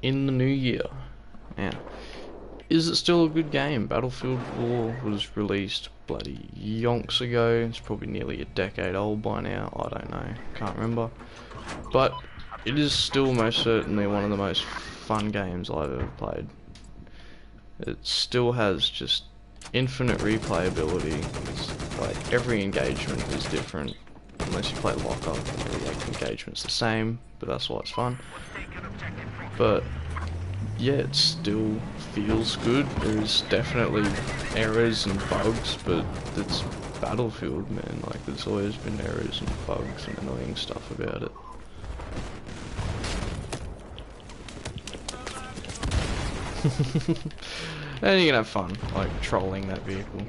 in the new year. Now, is it still a good game? Battlefield 4 was released bloody yonks ago. It's probably nearly a decade old by now. I don't know. Can't remember. But it is still most certainly one of the most fun games I've ever played. It still has just infinite replayability. It's like every engagement is different. Unless you play lockup, every engagement's the same, but that's why it's fun. But yeah, it still feels good. There's definitely errors and bugs, but it's Battlefield, man. Like, there's always been errors and bugs and annoying stuff about it. And you can have fun, like, trolling that vehicle.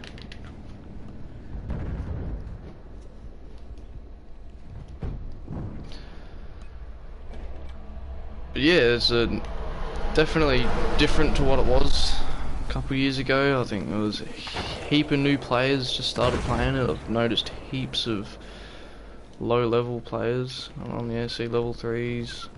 But yeah, it's definitely different to what it was a couple years ago. I think there was a heap of new players just started playing it. I've noticed heaps of low-level players on the AC level 3s,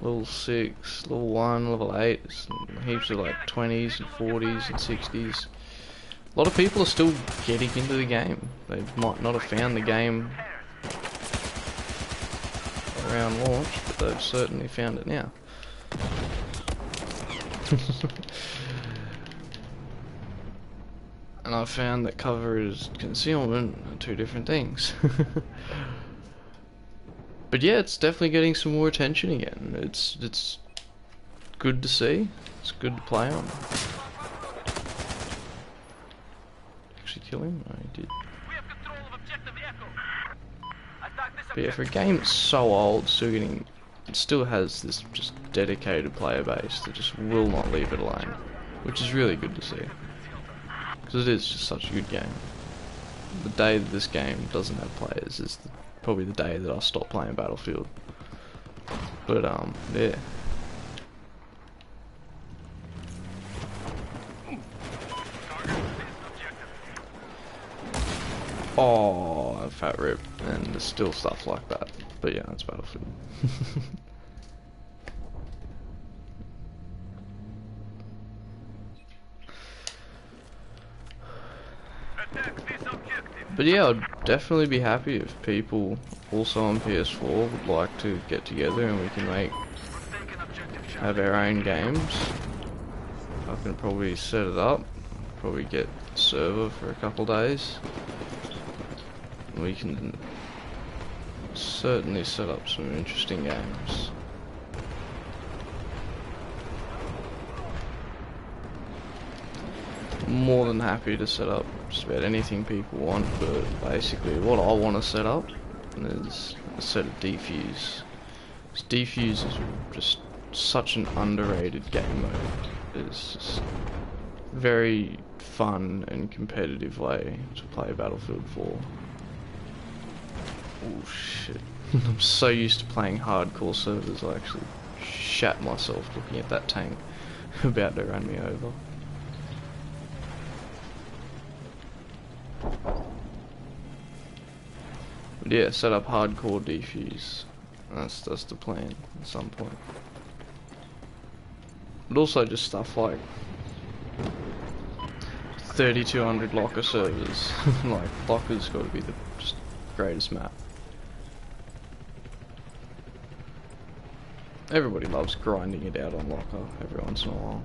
level 6, level 1, level 8s, and heaps of like 20s and 40s and 60s. A lot of people are still getting into the game. They might not have found the game around launch, but they've certainly found it now. And I found that cover is concealment are two different things. But yeah, it's definitely getting some more attention again. It's good to see. It's good to play on. Actually kill him? No, he did. But yeah, for a game that's so old, it still has this just dedicated player base that just will not leave it alone, which is really good to see, because it is just such a good game. The day that this game doesn't have players is probably the day that I'll stop playing Battlefield. But yeah. Oh, a fat rip, and there's still stuff like that. But yeah, it's Battlefield. But yeah, I'd definitely be happy if people also on PS4 would like to get together and we can have our own games. I can probably set it up, probably get a server for a couple days. We can certainly set up some interesting games. More than happy to set up just about anything people want, but basically what I want to set up is a set of defuse. Defuse is just such an underrated game mode. It's just very fun and competitive way to play Battlefield 4. Oh shit. I'm so used to playing hardcore servers, I actually shat myself looking at that tank about to run me over. But yeah, set up hardcore defuse. That's the plan at some point. But also just stuff like 3200 locker servers. Like, locker's got to be the just greatest map. Everybody loves grinding it out on locker every once in a while.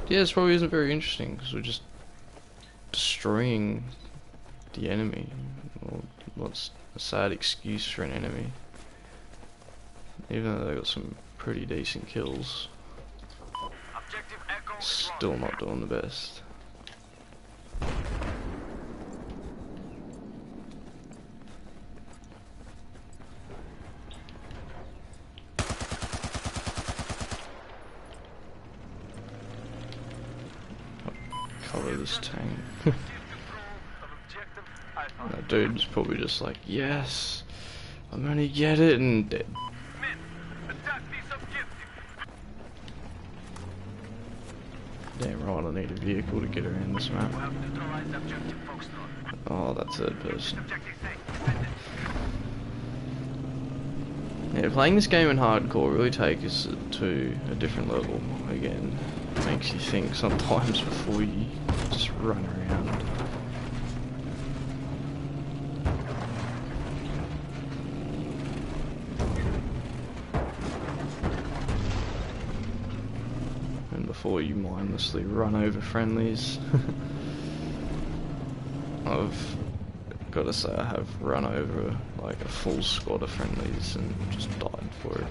Yeah, this probably isn't very interesting because we're just destroying the enemy. Well, what's a sad excuse for an enemy? Even though they got some pretty decent kills, still not doing the best. Cover this tank. That dude's probably just like, yes, I'm gonna get it, and dead. Damn right, I need a vehicle to get around this map. Oh, that third person. Yeah, playing this game in hardcore really takes it to a different level again. Makes you think sometimes before you just run around. And before you mindlessly run over friendlies. I've got to say I have run over like a full squad of friendlies and just died for it.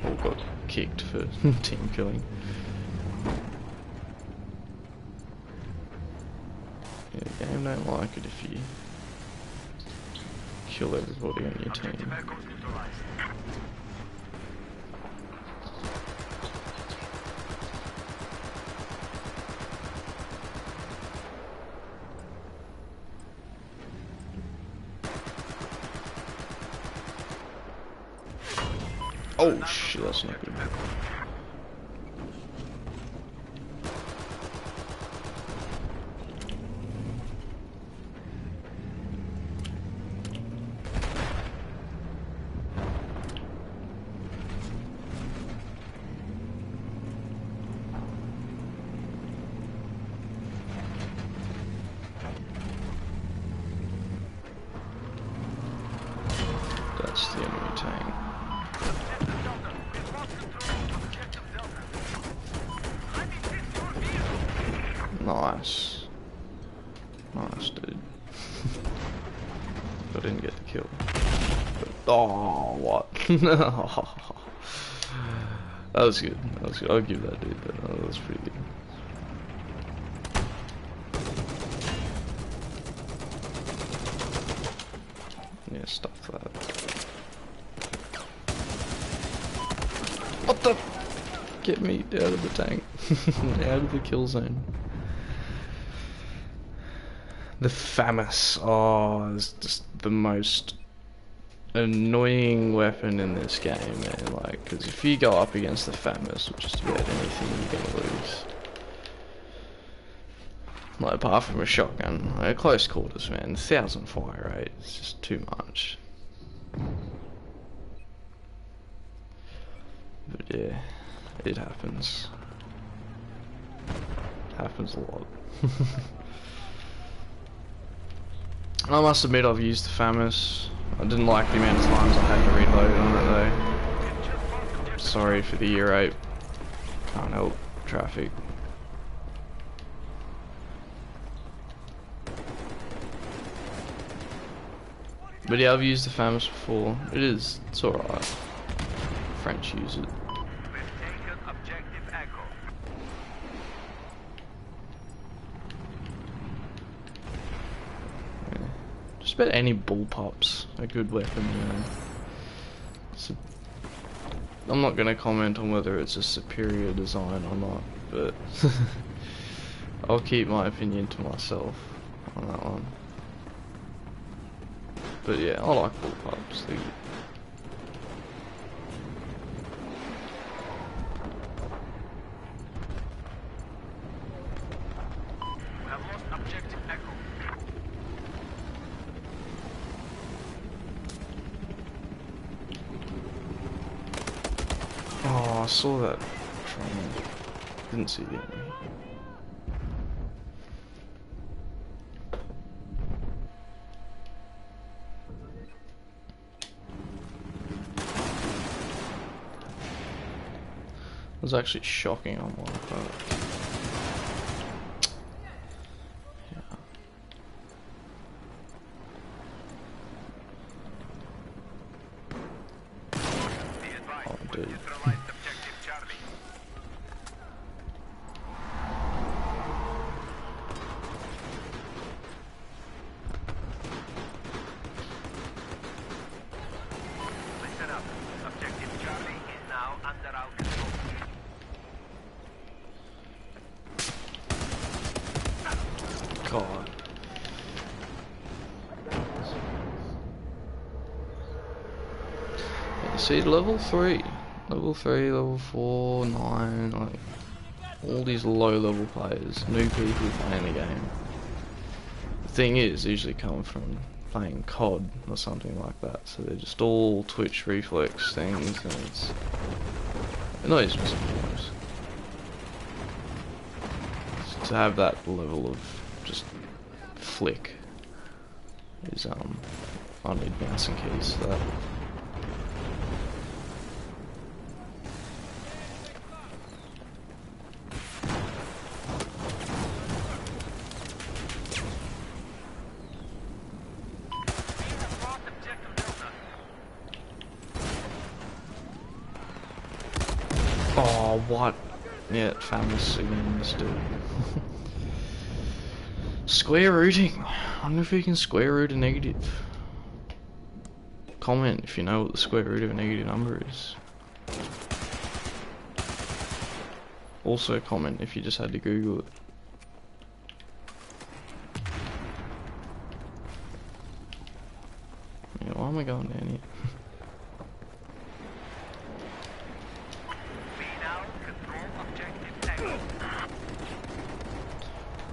Or got kicked for team killing. Yeah, the game don't like it if you kill everybody on your team. Oh shit, that's not good. That's the enemy tank. Nice. Nice, dude. I didn't get the kill. But, oh, what? That was good. That was good. I'll give that dude that. That was pretty good. Yeah, stuff that. What the? Get me out of the tank. Out of the kill zone. The FAMAS. Oh, it's just the most annoying weapon in this game, man. Like, because if you go up against the FAMAS with just about anything, you're gonna lose. Like, apart from a shotgun, like, close quarters, man. 1,000 fire rate is just too much. But yeah, it happens. Happens a lot. I must admit I've used the FAMAS. I didn't like the amount of times I had to reload on it though. Sorry for the year 8. Can't help traffic. But yeah, I've used the FAMAS before. It's alright. French use it. Just about any bullpup's a good weapon, you know. I'm not going to comment on whether it's a superior design or not, but I'll keep my opinion to myself on that one. But yeah, I like bullpups. Oh, I saw that train. Didn't see the enemy. It was actually shocking on one part. Oh, dude. God. Yeah, see, level 3, level 4, 9, like, all these low-level players, new people playing the game. The thing is, usually come from playing COD or something like that, so they're just all twitch reflex things, and it's annoys me sometimes. To have that level of just flick is I need mouse and keys for that. Oh, what? Yeah, famous again, this dude. Square rooting. I wonder if we can square root a negative. Comment if you know what the square root of a negative number is. Also comment if you just had to Google it. Yeah, why am I going down here?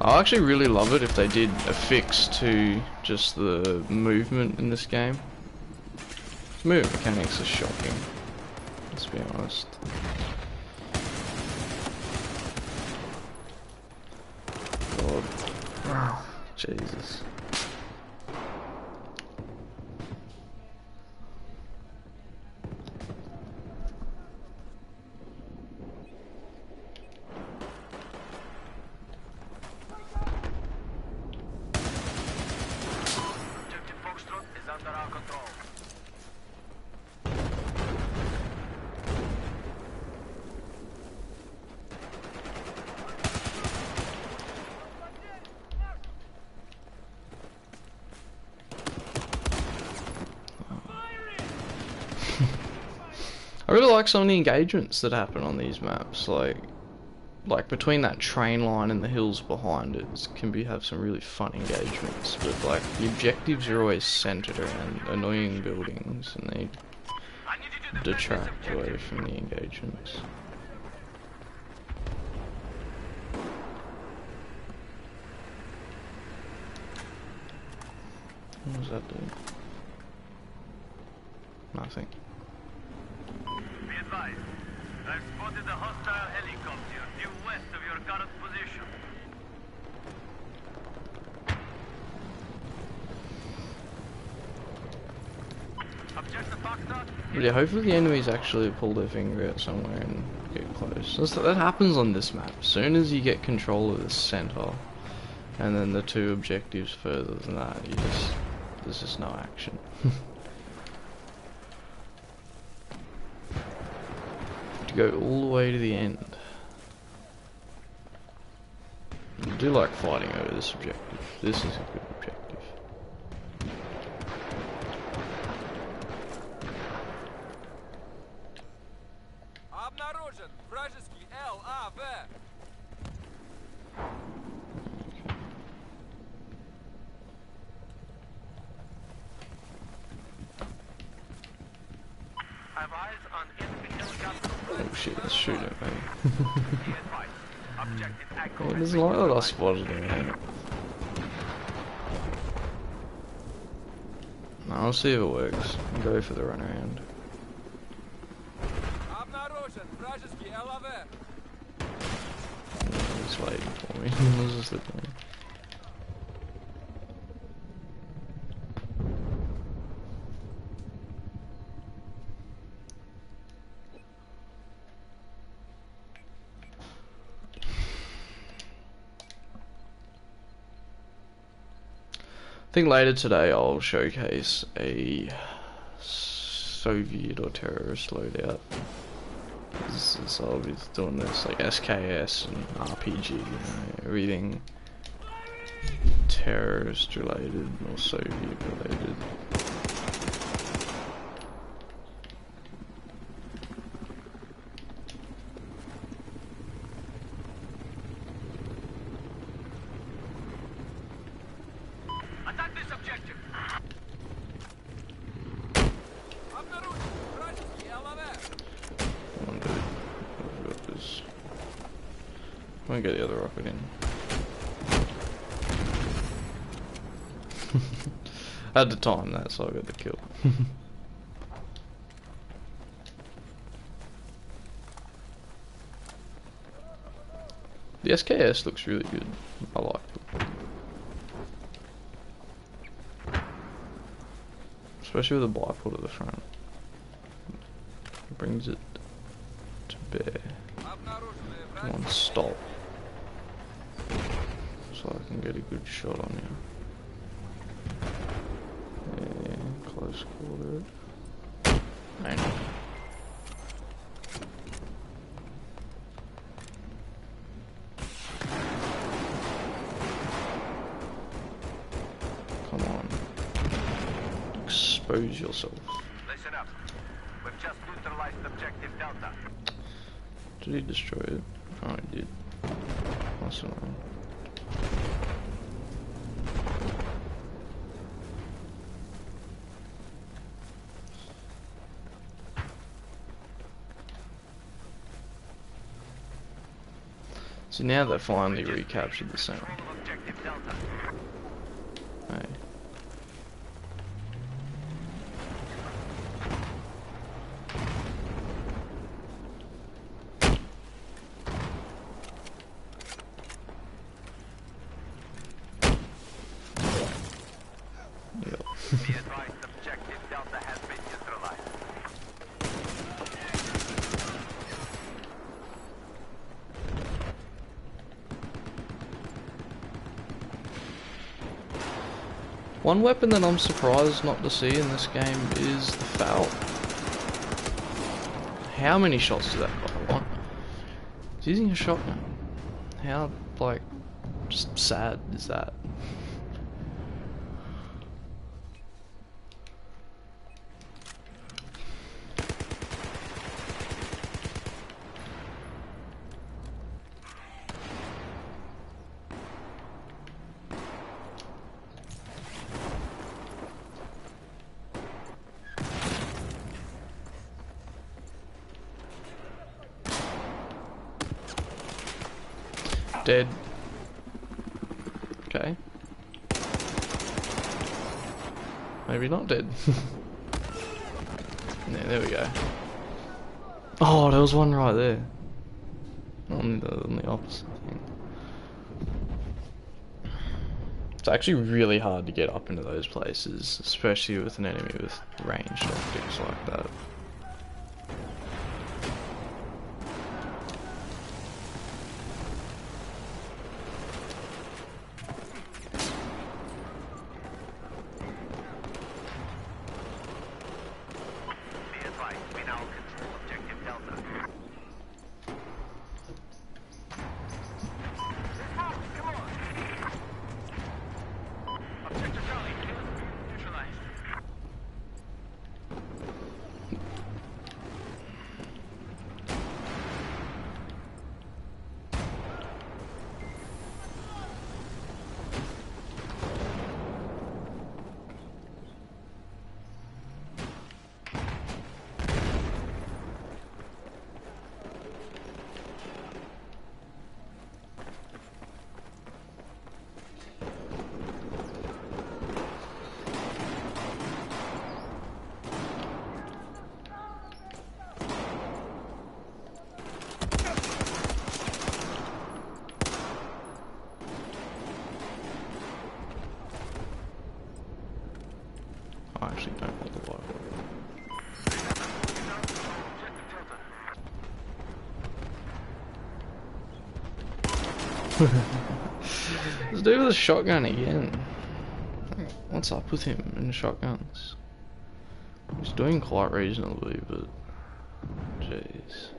I actually really love it if they did a fix to just the movement in this game. Movement mechanics are shocking, let's be honest. God. Oh, Jesus. I really like some of the engagements that happen on these maps, like between that train line and the hills behind it have some really fun engagements, but like the objectives are always centered around annoying buildings and they detract away from the engagements. What does that do? Nothing. Be advised, I've spotted a hostile helicopter due west of your current position. Objective Foxtrot. But yeah, hopefully the enemies actually pull their finger out somewhere and get close. That happens on this map. As soon as you get control of the center, and then the two objectives further than that, there's just no action. To go all the way to the end. I do like fighting over this objective. This is a good objective. Обнаружен вражеский ЛАВ. I've eyes on enemy helicopter. Oh shit, let's shoot it, man. Be advised, objective Echo It doesn't like that I spotted him, man. No, I'll see if it works. I'll go for the run around. Обнаружен вражеский ЛАВ. He's waiting for me. What's this looking like? I think later today I'll showcase a Soviet or terrorist loadout. So I'll be doing this like SKS and RPG, you know, everything terrorist related or Soviet related. Attack this objective. Обнаружен вражеский ЛАВ. Come on, dude. I've got this. I'm gonna get the other rocket in. I had to time that, so I got the kill. The SKS looks really good. I like it. Especially with the bipod at the front. It brings it to bear. Come on, stop. So I can get a good shot on you. Yeah, close quarter. Hang on. Come on. Expose yourself. Listen up. We've just neutralized objective Delta. Did he destroy it? Oh, he did. That's annoying. So now they finally recaptured the center. Objective Delta. Hey. Yep. Be advised, objective Delta has been neutralized. One weapon that I'm surprised not to see in this game is the FAL. How many shots does that guy want? He's using a shotgun. How, like, just sad is that? Dead. Okay. Maybe not dead. Yeah, there we go. Oh, there was one right there. On the opposite thing. It's actually really hard to get up into those places, especially with an enemy with ranged optics like that. Be advised, we now control objective Delta. Come on! Objective Charlie, neutralized. I actually don't want the light. This dude with a shotgun again. What's up with him and the shotguns? He's doing quite reasonably, but jeez.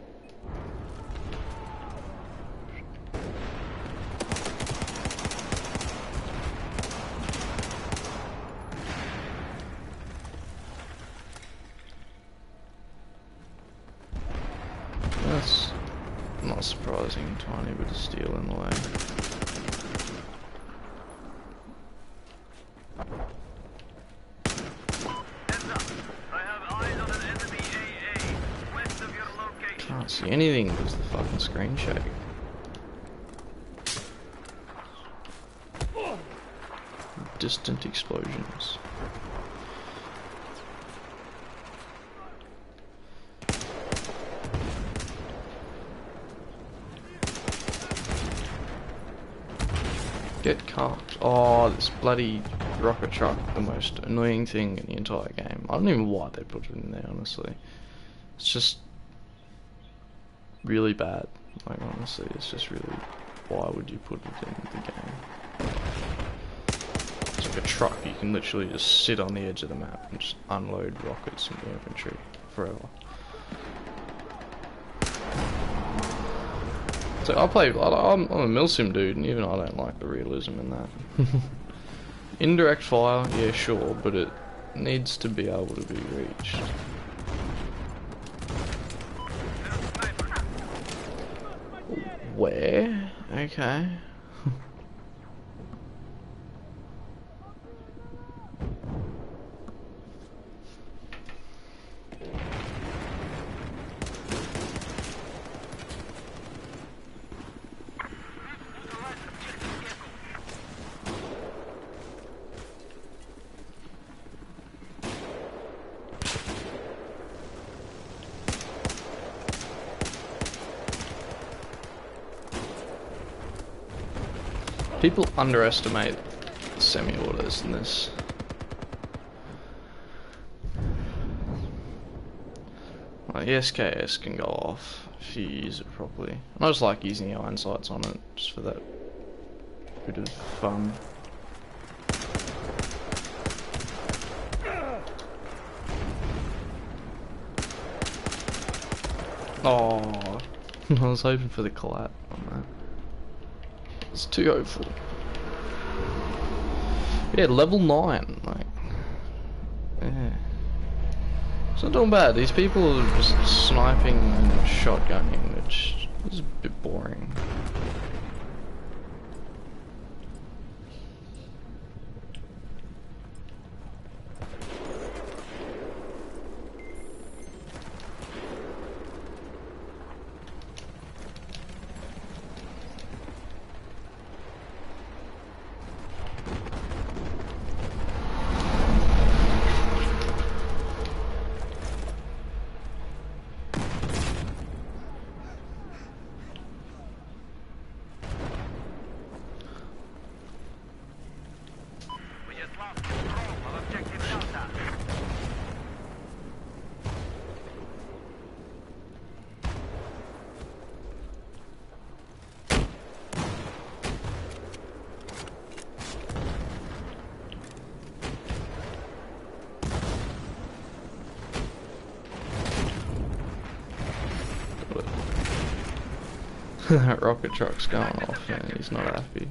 That's not surprising, tiny bit of steel in the way. Heads up. I have eyes on an enemy AA west of your location. Can't see anything because the fucking screen shaking. distant explosions. Get carked. Oh, this bloody rocket truck, the most annoying thing in the entire game. I don't even know why they put it in there, honestly. It's just really bad. Like, honestly, it's just really, why would you put it in the game? It's like a truck, you can literally just sit on the edge of the map and just unload rockets into infantry forever. So I'm a milsim dude, and even I don't like the realism in that. Indirect fire, yeah sure, but it needs to be able to be reached. Where? Okay. People underestimate semi-autos in this. Like, the SKS can go off if you use it properly. I just like using the iron sights on it, just for that bit of fun. Oh, I was hoping for the collab on that. It's too hopeful. Yeah, level 9, like, yeah. It's not doing bad. These people are just sniping and shotgunning, which is a bit boring. That rocket truck's going off and he's not happy.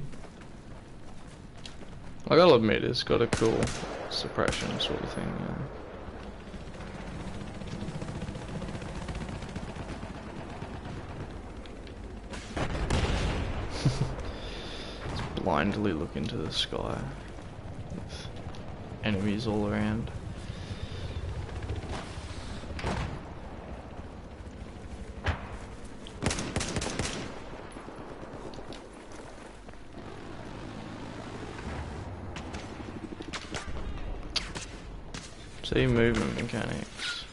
I gotta admit, it's got a cool suppression sort of thing, yeah. Just blindly look into the sky with enemies all around. See movement mechanics.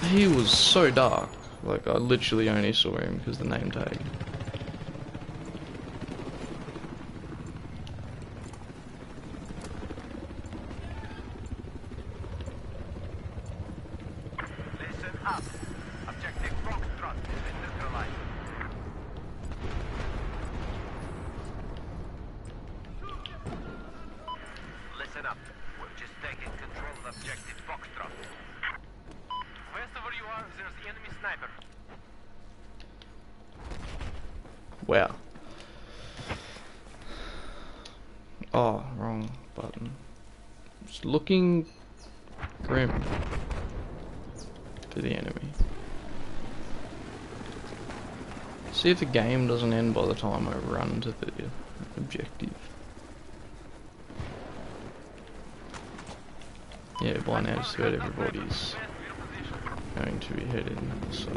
He was so dark, like I literally only saw him because the name tag. Listen up. Objective Foxtrot has been neutralized. Listen up. We've just taken control of objective Foxtrot. West of where you are, there's the enemy sniper. Wow. Oh, wrong button. It's looking grim for the enemy. See if the game doesn't end by the time I run to the objective. Yeah, by now just about everybody's going to be heading, so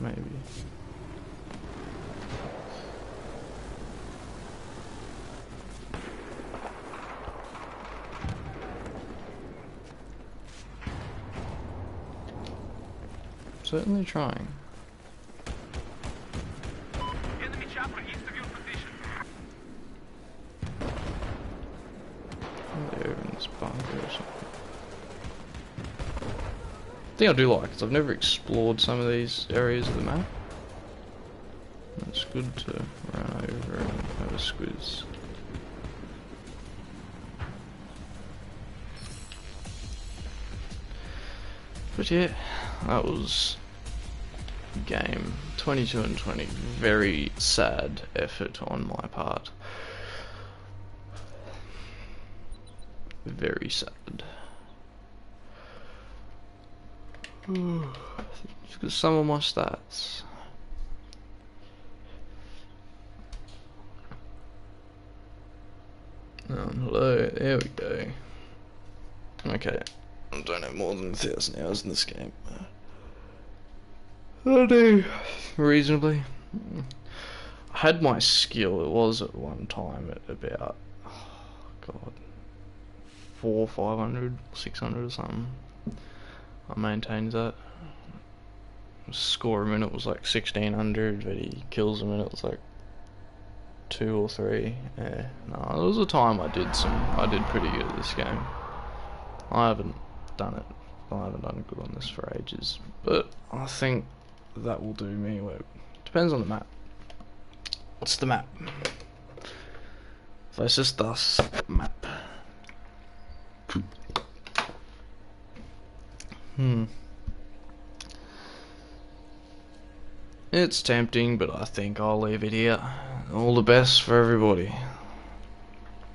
maybe. Certainly trying. Enemy chopper east of your position. They're in this bunker or something. The thing I do like is I've never explored some of these areas of the map. It's good to run over and have a squiz. But yeah, that was game 22 and 20. Very sad effort on my part. Very sad. Look at some of my stats. Hello, there we go. Okay, I don't have more than 1,000 hours in this game. I do reasonably. I had my skill, it was at one time at about, oh god, 400, 500, 600 or something. I maintained that. Score a minute was like 1,600, but he kills a minute was like 2 or 3. Yeah, no, there was a time I did pretty good at this game. I haven't done it. I haven't done good on this for ages, but I think that will do me. Depends on the map. What's the map? Versus das map. It's tempting, but I think I'll leave it here. All the best for everybody.